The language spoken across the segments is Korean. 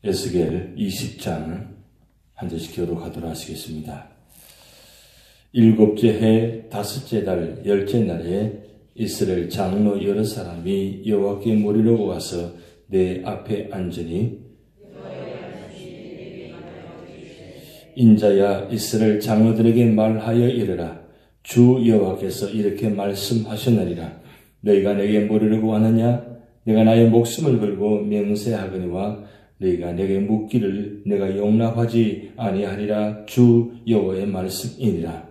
에스겔 20장 한 절씩 교독하도록 하시겠습니다. 일곱째 해 다섯째 달 열째 날에 이스라엘 장로 여러 사람이 여호와께 모리로 와서 내 앞에 앉으니 인자야 이스라엘 장로들에게 말하여 이르라. 주 여호와께서 이렇게 말씀하셨느니라. 너희가 내게 모리려고 하느냐? 내가 나의 목숨을 걸고 맹세하거니와 너희가 내게 묻기를 내가 용납하지 아니하리라. 주 여호와의 말씀이니라.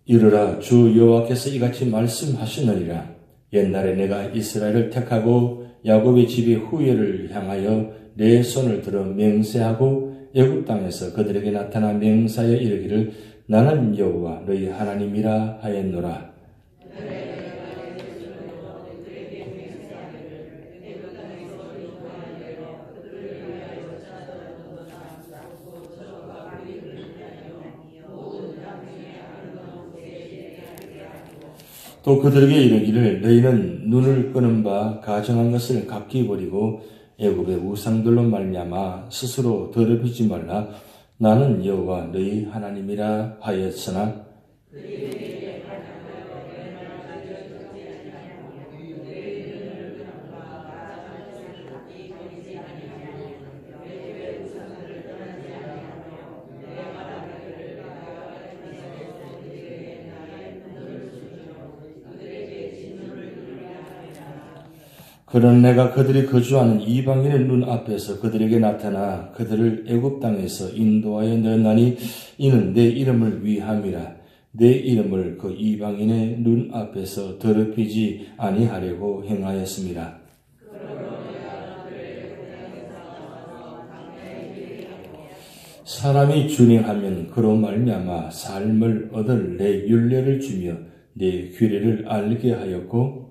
이르라. 주 여호와께서 이같이 말씀하시느니라. 옛날에 내가 이스라엘을 택하고 야곱의 집의 후예를 향하여 내 손을 들어 맹세하고 애굽 땅에서 그들에게 나타나 맹사하여 이르기를 나는 여호와 너희 하나님이라 하였노라. 또 그들에게 이르기를 너희는 눈을 끄는 바 가정한 것을 각기 버리고 애굽의 우상들로 말미암아 스스로 더럽히지 말라. 나는 여호와 너희 하나님이라 하였으나 그런 내가 그들이 거주하는 이방인의 눈앞에서 그들에게 나타나 그들을 애굽 땅에서 인도하여 내었나니 이는 내 이름을 위함이라. 내 이름을 그 이방인의 눈앞에서 더럽히지 아니하려고 행하였습니다. 사람이 준행하면 그로 말미암아 삶을 얻을 내 율례를 주며 내 규례를 알게 하였고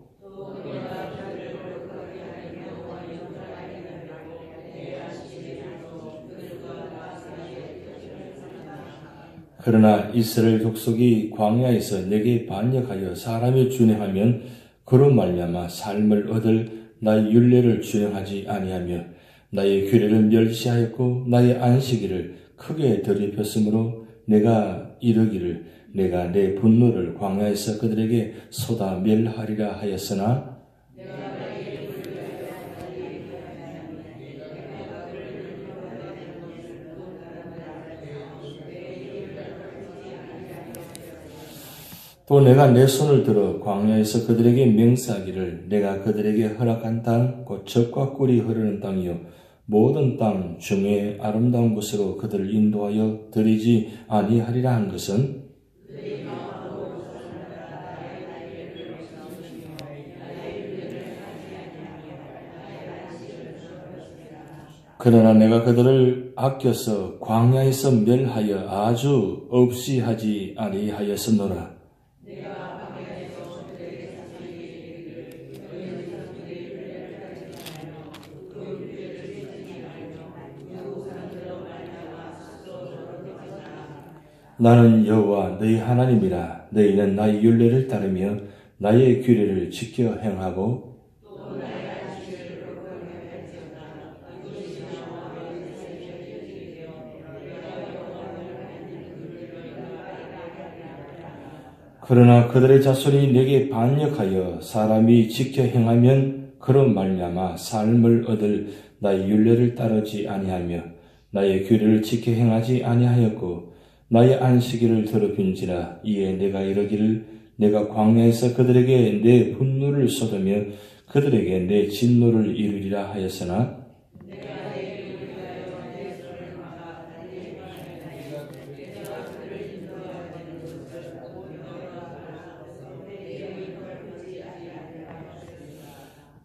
그러나 이스라엘 족속이 광야에서 내게 반역하여 사람이 준행하면 그로 말미암아 삶을 얻을 나의 율례를 준행하지 아니하며 나의 규례를 멸시하였고 나의 안식일을 크게 더럽혔으므로 내가 이르기를 내가 내 분노를 광야에서 그들에게 쏟아 멸하리라 하였으나 또 내가 내 손을 들어 광야에서 그들에게 맹세하기를 내가 그들에게 허락한 땅 곧 젖과 꿀이 흐르는 땅이요 모든 땅 중에 아름다운 곳으로 그들을 인도하여 들이지 아니하리라 한 것은 그러나 내가 그들을 아껴서 광야에서 멸하여 아주 없이 하지 아니하였으노라. 나는 여호와 너희 하나님이라. 너희는 나의 율례를 따르며 나의 규례를 지켜 행하고 그러나 그들의 자손이 내게 반역하여 사람이 지켜 행하면 그런 말미암아 삶을 얻을 나의 율례를 따르지 아니하며 나의 규례를 지켜 행하지 아니하였고 나의 안식일을 더럽힌지라. 이에 내가 이르기를 내가 광야에서 그들에게 내 분노를 쏟으며 그들에게 내 진노를 이루리라 하였으나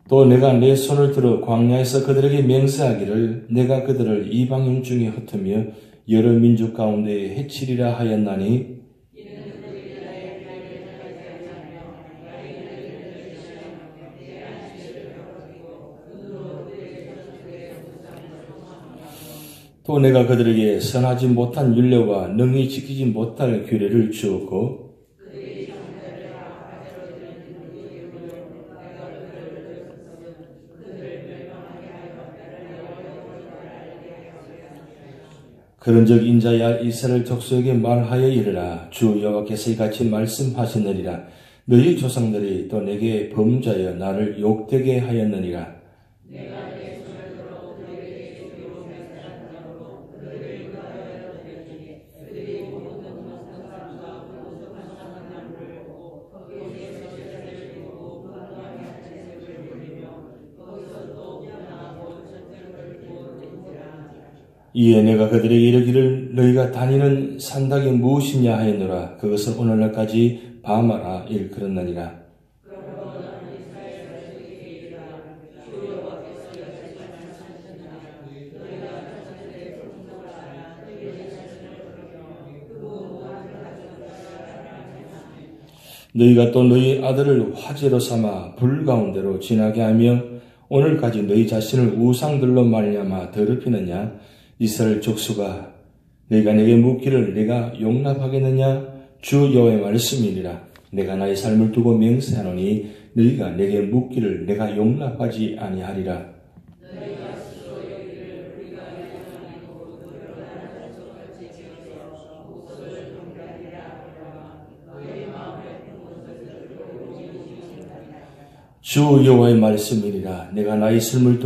또 내가 내 손을 들어 광야에서 그들에게 맹세하기를 내가 그들을 이방인 중에 흩으며 여러 민족 가운데 해치리라 하였나니 또 내가 그들에게 선하지 못한 율례와 능히 지키지 못할 규례를 주었고 그런즉 인자야 이스라엘 족속에게 말하여 이르라. 주 여호와께서 이같이 말씀하시느니라. 너희 조상들이 또 내게 범죄하여 나를 욕되게 하였느니라. 이에 내가 그들에게 이르기를 너희가 다니는 산닥이 무엇이냐 하였노라. 그것은 오늘날까지 바마라 일컬었느니라. 너희가 또 너희 아들을 화제로 삼아 불 가운데로 지나게 하며 오늘까지 너희 자신을 우상들로 말미암아 더럽히느냐. 이스라엘 족수가 너희가 내게 묻기를 내가 용납하겠느냐. 주 여호와의 말씀이니라. 내가 나의 삶을 두고 맹세하노니 너희가 내게 묻기를 내가 용납하지 아니하리라. 주 여호와의 말씀이니라. 내가 나의 삶을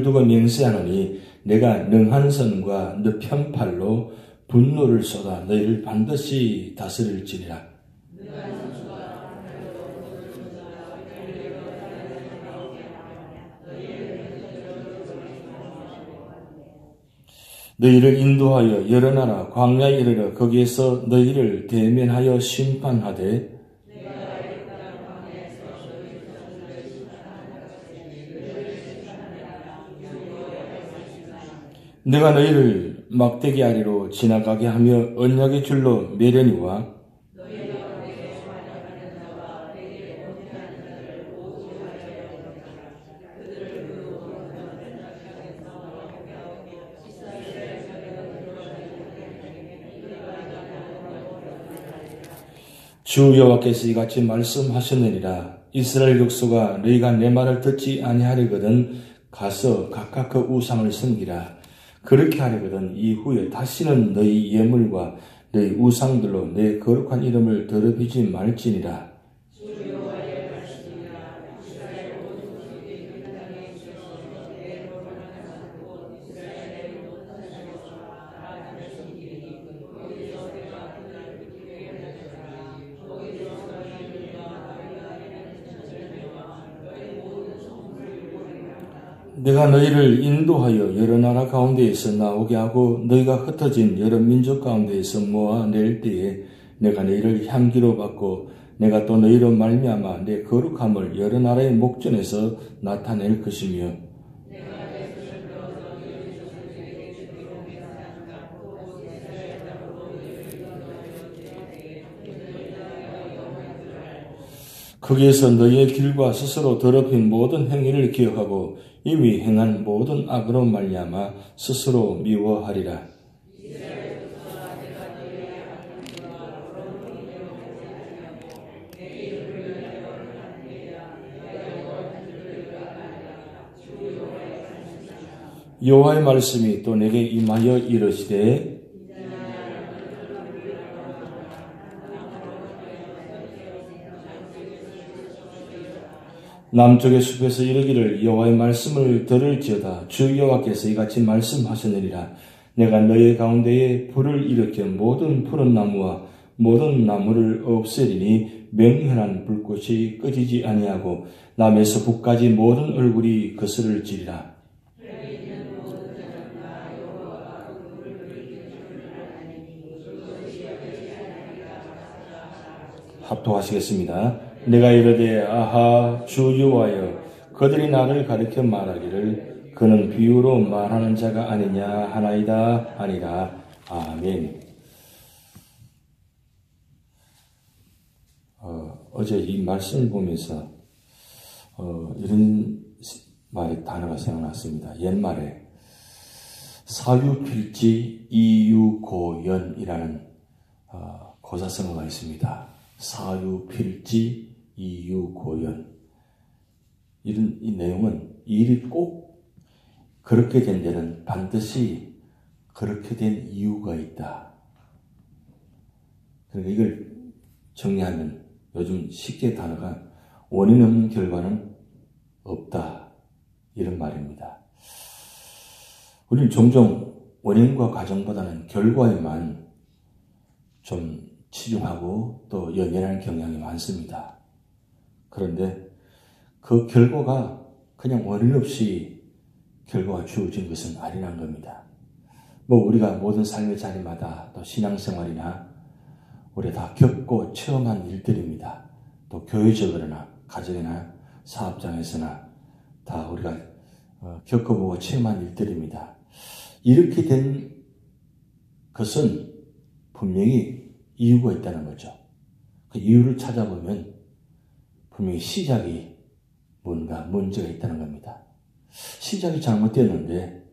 두고 맹세하노니 내가 능한 손과 너 편팔로 분노를 쏟아 너희를 반드시 다스릴지니라. 너희를 인도하여 여러 나라 광야에 이르러 거기에서 너희를 대면하여 심판하되 내가 너희를 막대기 아래로 지나가게 하며 언약의 줄로 매려니와 주 여호와께서 이같이 말씀하셨느니라. 이스라엘 족속아 너희가 내 말을 듣지 아니하려거든 가서 각각 그 우상을 섬기라. 그렇게 하려거든 이후에 다시는 너희 예물과 너희 우상들로 내 거룩한 이름을 더럽히지 말지니라. 내가 너희를 인도하여 여러 나라 가운데에서 나오게 하고 너희가 흩어진 여러 민족 가운데에서 모아낼 때에 내가 너희를 향기로 받고 내가 또 너희로 말미암아 내 거룩함을 여러 나라의 목전에서 나타낼 것이며 거기에서 너희의 길과 스스로 더럽힌 모든 행위를 기억하고 이미 행한 모든 악으로 말미암아 스스로 미워하리라. 여호와의 말씀이 또 내게 임하여 이르시되 남쪽의 숲에서 이르기를 여호와의 말씀을 들을지어다. 주 여호와께서 이같이 말씀하셨느니라. 내가 너희 가운데에 불을 일으켜 모든 푸른 나무와 모든 나무를 없애리니 맹렬한 불꽃이 꺼지지 아니하고 남에서 북까지 모든 얼굴이 거스를지리라. 합독하시겠습니다. 내가 이르되 아하 주 여호와여 그들이 나를 가리켜 말하기를 그는 비유로 말하는 자가 아니냐 하나이다 아니라. 아멘. 어제 이 말씀을 보면서 이런 단어가 생각났습니다. 옛말에 사유필지 이유고연이라는 고사성어가 있습니다. 사유필지 이유고연. 이 내용은 일이 꼭 그렇게 된 데는 반드시 그렇게 된 이유가 있다. 그러니까 이걸 정리하면 요즘 쉽게 단어가 원인 없는 결과는 없다. 이런 말입니다. 우리는 종종 원인과 과정보다는 결과에만 좀 치중하고 또 연연하는 경향이 많습니다. 그런데 그 결과가 그냥 원인 없이 결과가 주어진 것은 아니란 겁니다. 우리가 모든 삶의 자리마다 또 신앙생활이나 우리가 다 겪고 체험한 일들입니다. 또 교회적으로나 가정이나 사업장에서나 다 우리가 겪어보고 체험한 일들입니다. 이렇게 된 것은 분명히 이유가 있다는 거죠. 그 이유를 찾아보면 분명히 시작이 뭔가 문제가 있다는 겁니다. 시작이 잘못되었는데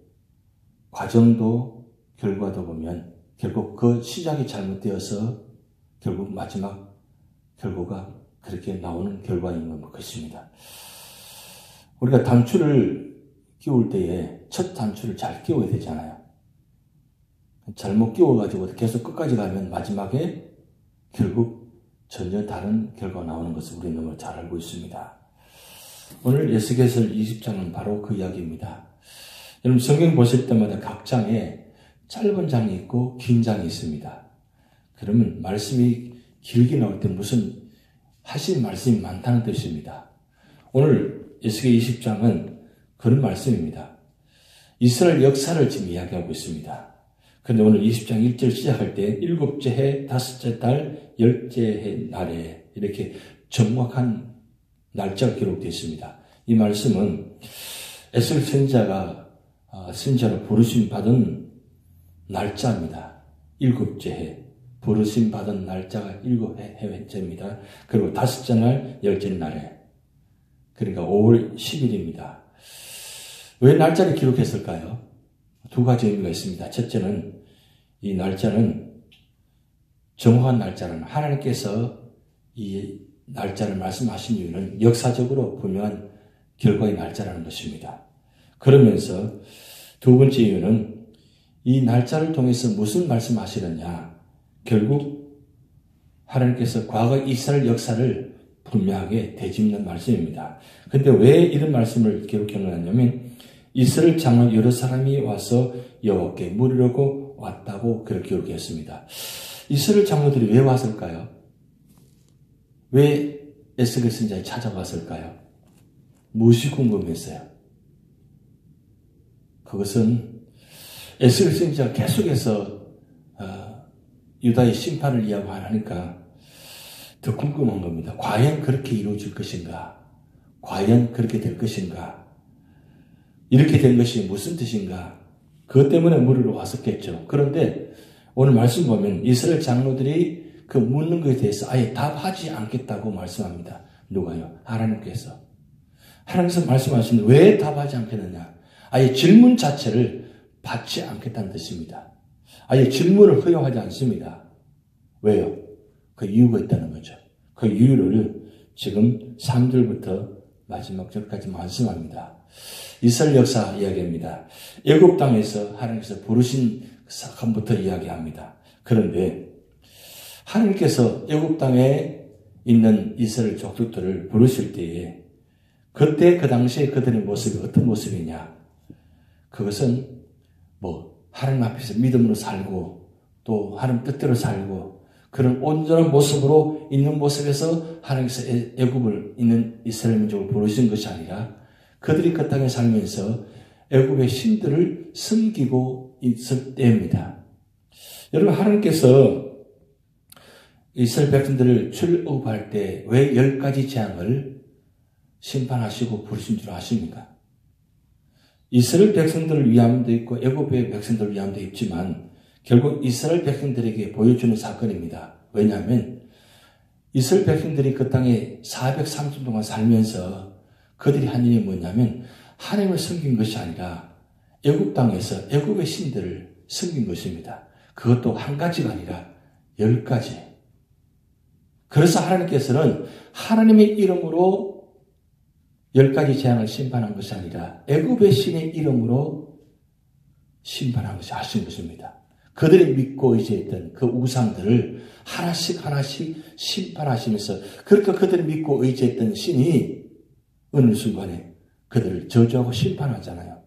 과정도 결과도 보면 결국 그 시작이 잘못되어서 결국 마지막 결과가 그렇게 나오는 결과인 것입니다. 우리가 단추를 끼울 때에 첫 단추를 잘 끼워야 되잖아요. 잘못 끼워가지고 계속 끝까지 가면 마지막에 결국 전혀 다른 결과가 나오는 것을 우리는 너무 잘 알고 있습니다. 오늘 에스겔서 20장은 바로 그 이야기입니다. 여러분 성경 보실 때마다 각 장에 짧은 장이 있고 긴 장이 있습니다. 그러면 말씀이 길게 나올 때 무슨 하신 말씀이 많다는 뜻입니다. 오늘 에스겔 20장은 그런 말씀입니다. 이스라엘 역사를 지금 이야기하고 있습니다. 그런데 오늘 20장 1절 시작할 때 7째 해, 5째 달, 10째 해 날에 이렇게 정확한 날짜가 기록되어 있습니다. 이 말씀은 에스겔 선지자가 선지자로 부르심 받은 날짜입니다. 7째 해, 부르심 받은 날짜가 7해째입니다. 그리고 5째 날, 10째 날에 그러니까 5월 10일입니다. 왜 날짜를 기록했을까요? 두 가지 의미가 있습니다. 첫째는 이 날짜는 정확한 날짜는 하나님께서 이 날짜를 말씀하신 이유는 역사적으로 분명한 결과의 날짜라는 것입니다. 그러면서 두 번째 이유는 이 날짜를 통해서 무슨 말씀하시느냐. 결국 하나님께서 과거 이스라엘 역사를 분명하게 되짚는 말씀입니다. 근데 왜 이런 말씀을 기록해 놓았냐면 이스라엘 장로 여러 사람이 와서 여호와께 물으려고 왔다고 그렇게 기록했습니다. 이스라엘 장로들이 왜 왔을까요? 왜 에스겔 선지자에 찾아왔을까요? 무엇이 궁금했어요? 그것은 에스겔 선지자가 계속해서 유다의 심판을 이야기하니까 더 궁금한 겁니다. 과연 그렇게 이루어질 것인가? 과연 그렇게 될 것인가? 이렇게 된 것이 무슨 뜻인가? 그것 때문에 물으러 왔었겠죠. 그런데 오늘 말씀 보면 이스라엘 장로들이 그 묻는 것에 대해서 아예 답하지 않겠다고 말씀합니다. 누가요? 하나님께서. 하나님께서 말씀하시는데 왜 답하지 않겠느냐? 아예 질문 자체를 받지 않겠다는 뜻입니다. 아예 질문을 허용하지 않습니다. 왜요? 그 이유가 있다는 거죠. 그 이유를 지금 3절부터 마지막 절까지 말씀합니다. 이스라엘 역사 이야기입니다. 애굽 땅에서 하나님께서 부르신 사건부터 이야기합니다. 그런데 하나님께서 애굽 땅에 있는 이스라엘 족속들을 부르실 때에 그때 그 당시에 그들의 모습이 어떤 모습이냐? 그것은 하나님 앞에서 믿음으로 살고 또 하나님 뜻대로 살고 그런 온전한 모습으로 있는 모습에서 하나님께서 애굽을 있는 이스라엘 민족을 부르신 것이 아니라 그들이 그 땅에 살면서 애굽의 신들을 섬기고 있을 때입니다. 여러분 하나님께서 이스라엘 백성들을 출애굽할 때 왜 10가지 재앙을 심판하시고 부르신 줄 아십니까? 이스라엘 백성들을 위함도 있고 애굽의 백성들을 위함도 있지만 결국 이스라엘 백성들에게 보여주는 사건입니다. 왜냐하면 이스라엘 백성들이 그 땅에 430년 동안 살면서 그들이 한 일이 뭐냐면 하나님을 섬긴 것이 아니라 애굽 땅에서 애굽의 신들을 섬긴 것입니다. 그것도 한 가지가 아니라 10가지. 그래서 하나님께서는 하나님의 이름으로 10가지 재앙을 심판한 것이 아니라 애굽의 신의 이름으로 심판한 것이 하신 것입니다. 그들이 믿고 의지했던 그 우상들을 하나씩 심판하시면서 그렇게 그들이 믿고 의지했던 신이 어느 순간에 그들을 저주하고 심판하잖아요.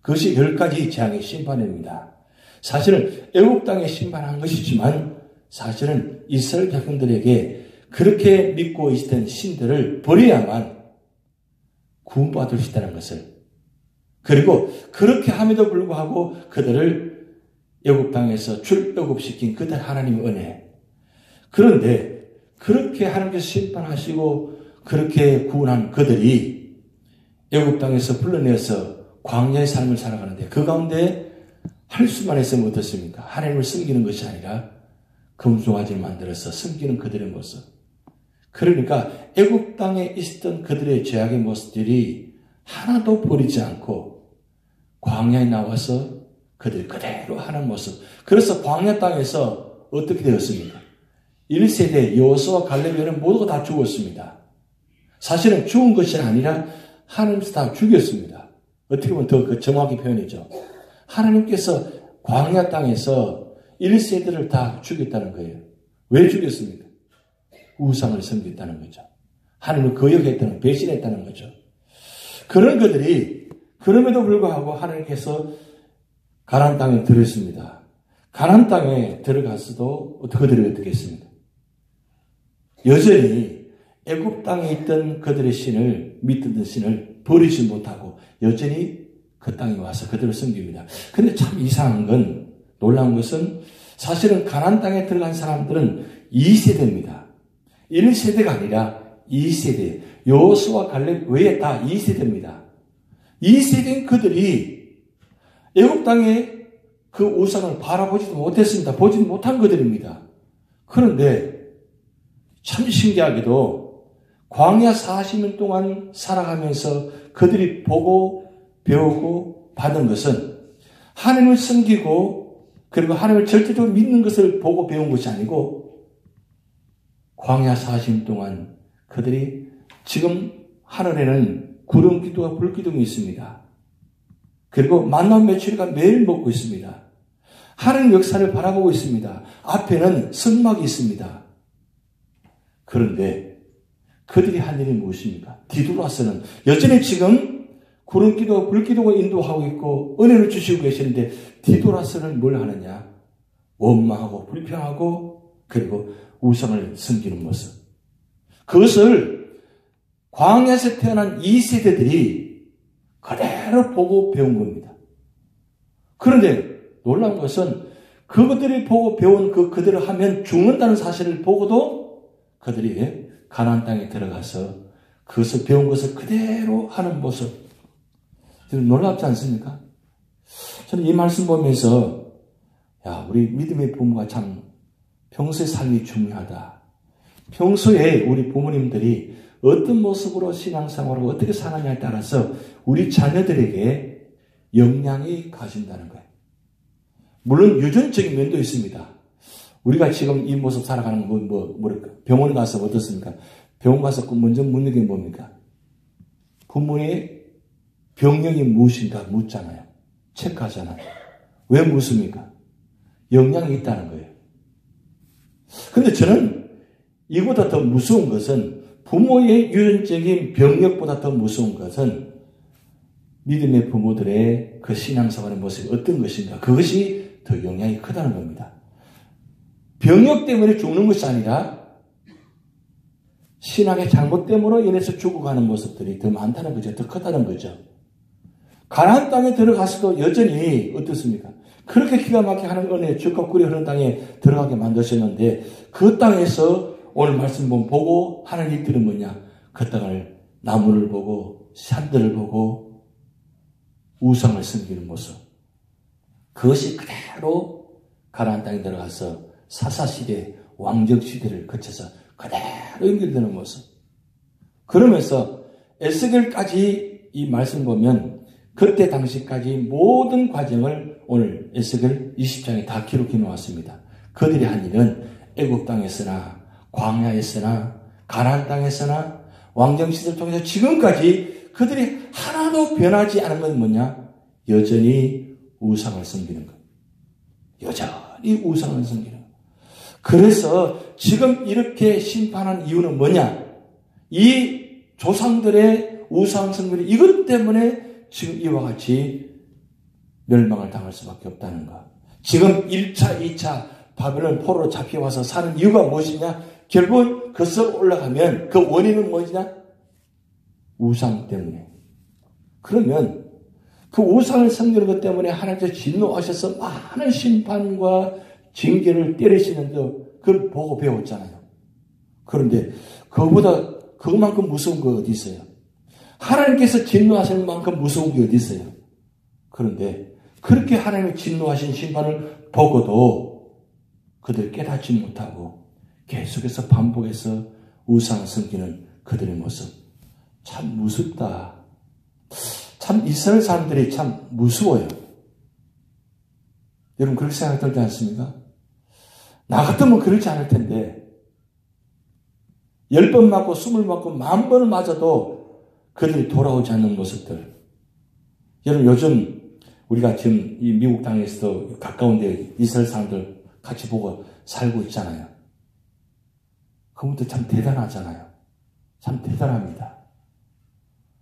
그것이 10가지 재앙의 심판입니다. 사실은 애굽 땅에 심판한 것이지만 사실은 이스라엘 백성들에게 그렇게 믿고 있던 신들을 버려야만 구원받을 수 있다는 것을, 그리고 그렇게 함에도 불구하고 그들을 애굽 땅에서 출애굽시킨 그들 하나님의 은혜. 그런데 그렇게 하나님께서 심판하시고 그렇게 구원한 그들이 애굽 땅에서 불러내어서 광야의 삶을 살아가는데 그 가운데 할 수만 했으면 어떻습니까? 하나님을 섬기는 것이 아니라 금송아지를 만들어서 섬기는 그들의 모습. 그러니까 애굽 땅에 있었던 그들의 죄악의 모습들이 하나도 버리지 않고 광야에 나와서 그들 그대로 하는 모습. 그래서 광야 땅에서 어떻게 되었습니까? 1세대 여호수아와 갈렙에는 모두가 다 죽었습니다. 사실은 죽은 것이 아니라 하나님께서 다 죽였습니다. 어떻게 보면 더 정확히 표현이죠. 하나님께서 광야 땅에서 1세대를 다 죽였다는 거예요. 왜 죽였습니까? 우상을 섬겼다는 거죠. 하나님을 거역했다는, 배신했다는 거죠. 그런 그들이 그럼에도 불구하고 하나님께서 가나안 땅에 들어있습니다. 가나안 땅에 들어갔어도 그들이 어떻게 했습니까? 여전히 애굽 땅에 있던 그들의 신을, 믿던 신을 버리지 못하고 여전히 그 땅에 와서 그들을 섬깁니다. 근데 참 이상한 건, 놀라운 것은 사실은 가나안 땅에 들어간 사람들은 2세대입니다. 1세대가 아니라 2세대. 여호수아와 갈렙 외에 다 2세대입니다. 2세대인 그들이 애굽 땅에 그 우상을 바라보지도 못했습니다. 보지도 못한 그들입니다. 그런데 참 신기하게도 광야 40년 동안 살아가면서 그들이 보고 배우고 받은 것은 하나님을 섬기고 그리고 하나님을 절대적으로 믿는 것을 보고 배운 것이 아니고 광야 40년 동안 그들이 지금 하늘에는 구름 기둥과 불 기둥이 있습니다. 그리고 만나 메추리가 매일 먹고 있습니다. 하나님 역사를 바라보고 있습니다. 앞에는 성막이 있습니다. 그런데 그들이 한 일이 무엇입니까? 뒤돌아서는 여전히 지금 구름 기둥과 불 기둥을 인도하고 있고 은혜를 주시고 계시는데 뒤돌아서는 뭘 하느냐? 원망하고 불평하고 그리고 우상을 섬기는 모습. 그것을 광야에서 태어난 2세대들이 그대로 보고 배운 겁니다. 그런데 놀라운 것은 그것들이 보고 배운 그들을 하면 죽는다는 사실을 보고도 그들이 가나안 땅에 들어가서 그것을 배운 것을 그대로 하는 모습. 놀랍지 않습니까? 저는 이 말씀 보면서 우리 믿음의 부모가 참 평소에 삶이 중요하다. 평소에 우리 부모님들이 어떤 모습으로 신앙생활을 어떻게 사느냐에 따라서 우리 자녀들에게 영향이 가진다는 거예요. 물론 유전적인 면도 있습니다. 우리가 지금 이 모습 살아가는 건 병원 가서 어떻습니까? 병원 가서 먼저 묻는 게 뭡니까? 부모의 병력이 무엇인가 묻잖아요. 체크하잖아요. 왜 묻습니까? 영향이 있다는 거예요. 그런데 저는 이보다 더 무서운 것은 부모의 유전적인 병력보다 더 무서운 것은 믿음의 부모들의 그 신앙생활의 모습이 어떤 것인가. 그것이 더 영향이 크다는 겁니다. 병력 때문에 죽는 것이 아니라 신앙의 잘못됨으로 인해서 죽어가는 모습들이 더 많다는 거죠. 더 크다는 거죠. 가나안 땅에 들어가서도 여전히 어떻습니까? 그렇게 기가 막히게 하는 은혜, 죽과 꿀이 흐르는 땅에 들어가게 만드셨는데 그 땅에서 오늘 말씀 보고 하는 일들은 뭐냐? 그 땅을 나무를 보고 산들을 보고 우상을 섬기는 모습. 그것이 그대로 가나안 땅에 들어가서 사사시대, 왕정시대를 거쳐서 그대로 연결되는 모습. 그러면서 에스겔까지 이 말씀 보면 그때 당시까지 모든 과정을 오늘 에스겔 20장에 다 기록해 놓았습니다. 그들이 한 일은 애국 땅에서나 광야에서나 가나안 땅에서나 왕정 시대를 통해서 지금까지 그들이 하나도 변하지 않은 건 뭐냐? 여전히 우상을 섬기는 것. 여전히 우상을 섬기는 것. 그래서 지금 이렇게 심판한 이유는 뭐냐? 이 조상들의 우상 섬기는 이것 때문에 지금 이와 같이 멸망을 당할 수밖에 없다는 것. 지금 1차, 2차 바벨론 포로로 잡혀와서 사는 이유가 무엇이냐? 결국 그것을 올라가면 그 원인은 뭐냐? 우상 때문에. 그러면 그 우상을 섬기는 것 때문에 하나님께서 진노하셔서 많은 심판과 징계를 때리시는 그걸 보고 배웠잖아요. 그런데 그것만큼 무서운 거 어디 있어요? 하나님께서 진노하시는 만큼 무서운 게 어디 있어요? 그런데 그렇게 하나님의 진노하신 심판을 보고도 그들 깨닫지 못하고 계속해서 반복해서 우상을 섬기는 그들의 모습. 참 무섭다. 참 이스라엘 사람들이 참 무서워요. 여러분 그렇게 생각 들지 않습니까? 나 같으면 그렇지 않을 텐데 10번 맞고 20번 맞고 10,000번을 맞아도 그들이 돌아오지 않는 모습들. 여러분 요즘 우리가 지금 이 미국 땅에서도 가까운 데 이스라엘 사람들 같이 보고 살고 있잖아요. 그분들 참 대단하잖아요. 참 대단합니다.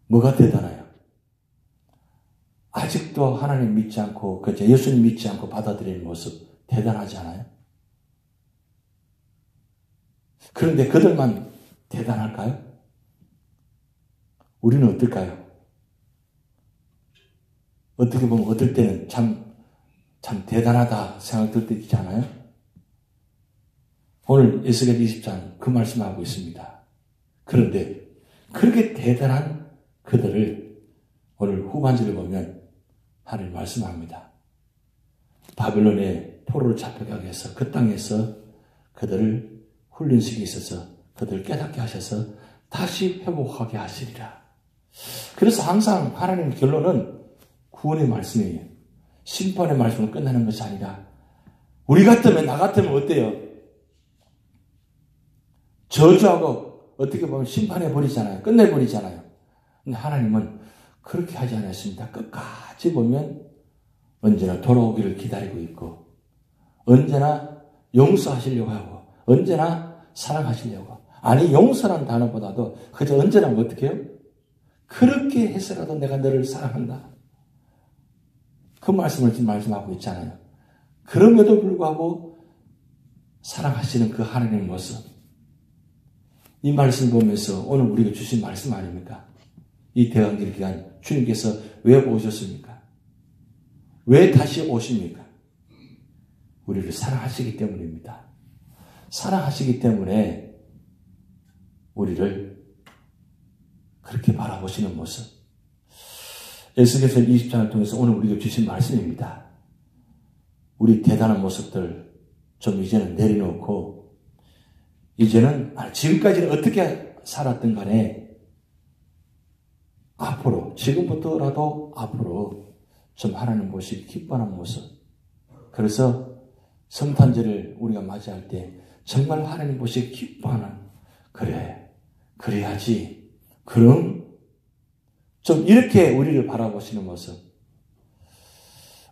뭐가 대단해요? 아직도 하나님 믿지 않고 예수님 믿지 않고 받아들이는 모습 대단하지 않아요? 그런데 그들만 대단할까요? 우리는 어떨까요? 어떻게 보면 어떨 때는 참 대단하다 생각될 때 있지 않아요? 오늘 에스겔 20장 그 말씀하고 있습니다. 그런데 그렇게 대단한 그들을 오늘 후반절을 보면 하나님 말씀합니다. 바벨론의 포로로 잡혀가게 해서 그 땅에서 그들을 훈련식이 있어서 그들을 깨닫게 하셔서 다시 회복하게 하시리라. 그래서 항상 하나님의 결론은 구원의 말씀이에요. 심판의 말씀으로 끝나는 것이 아니라 우리 같으면 나 같으면 어때요? 저주하고 어떻게 보면 심판해버리잖아요. 끝내버리잖아요. 근데 하나님은 그렇게 하지 않았습니다. 끝까지 보면 언제나 돌아오기를 기다리고 있고 언제나 용서하시려고 하고 언제나 사랑하시려고. 아니 용서라는 단어보다도 그저 언제나 어떻게 해요? 그렇게 해서라도 내가 너를 사랑한다. 그 말씀을 지금 말씀하고 있잖아요. 그럼에도 불구하고 사랑하시는 그 하나님의 모습. 이 말씀 보면서 오늘 우리가 주신 말씀 아닙니까? 이 대강절 기간 주님께서 왜 오셨습니까? 왜 다시 오십니까? 우리를 사랑하시기 때문입니다. 사랑하시기 때문에 우리를 그렇게 바라보시는 모습. 에스겔서 20장을 통해서 오늘 우리가 주신 말씀입니다. 우리 대단한 모습들 좀 이제는 내려놓고 이제는 지금까지는 어떻게 살았든 간에 앞으로 지금부터라도 앞으로 좀 하나님 보시기 기뻐하는 모습. 그래서 성탄절을 우리가 맞이할 때 정말 하나님 보시기 기뻐하는 그래야지. 그럼 좀 이렇게 우리를 바라보시는 모습.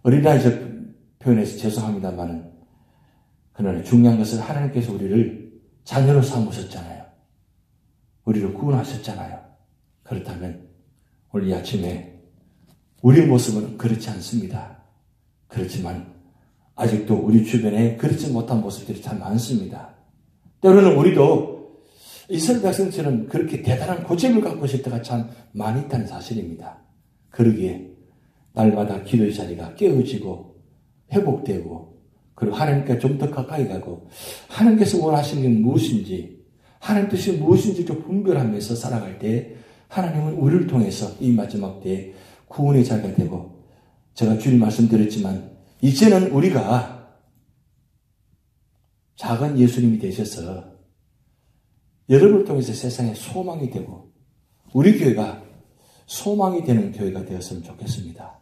어린아이적 표현해서 죄송합니다만은 그러나 중요한 것은 하나님께서 우리를 자녀로 삼으셨잖아요. 우리를 구원하셨잖아요. 그렇다면 오늘 이 아침에 우리 모습은 그렇지 않습니다. 그렇지만 아직도 우리 주변에 그렇지 못한 모습들이 참 많습니다. 때로는 우리도 이스라엘 백성처럼 그렇게 대단한 고집을 갖고 있을 때가 참 많이 있다는 사실입니다. 그러기에 날마다 기도의 자리가 깨어지고 회복되고 그리고 하나님께 좀 더 가까이 가고 하나님께서 원하시는 게 무엇인지 하나님 뜻이 무엇인지 좀 분별하면서 살아갈 때 하나님은 우리를 통해서 이 마지막 때에 구원의 자리가 되고 제가 주일 말씀드렸지만 이제는 우리가 작은 예수님이 되셔서 여러분을 통해서 세상에 소망이 되고 우리 교회가 소망이 되는 교회가 되었으면 좋겠습니다.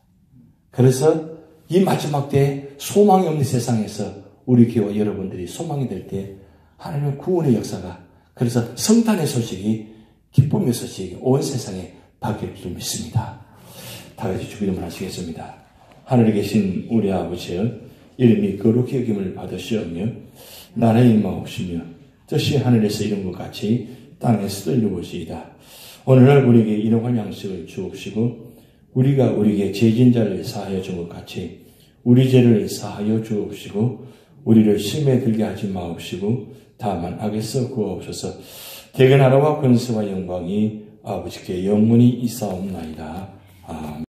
그래서 이 마지막 때에 소망이 없는 세상에서 우리 교회와 여러분들이 소망이 될 때 하나님의 구원의 역사가, 그래서 성탄의 소식이, 기쁨의 소식이 온 세상에 바뀔 줄 믿습니다. 다 같이 주기도문 하시겠습니다. 하늘에 계신 우리 아버지여, 이름이 거룩히 여김을 받으시오며 나라의 임하옵시며 뜻이 하늘에서 이룬 것 같이 땅에서도 이루어지이다. 오늘날 우리에게 일용할 양식을 주옵시고 우리가 우리에게 죄진 자를 사하여 준 것 같이 우리 죄를 사하여 주옵시고 우리를 시험에 들게 하지 마옵시고 다만 악에서 구하옵소서. 대개 나라와 권세와 영광이 아버지께 영원히 있사옵나이다. 아멘.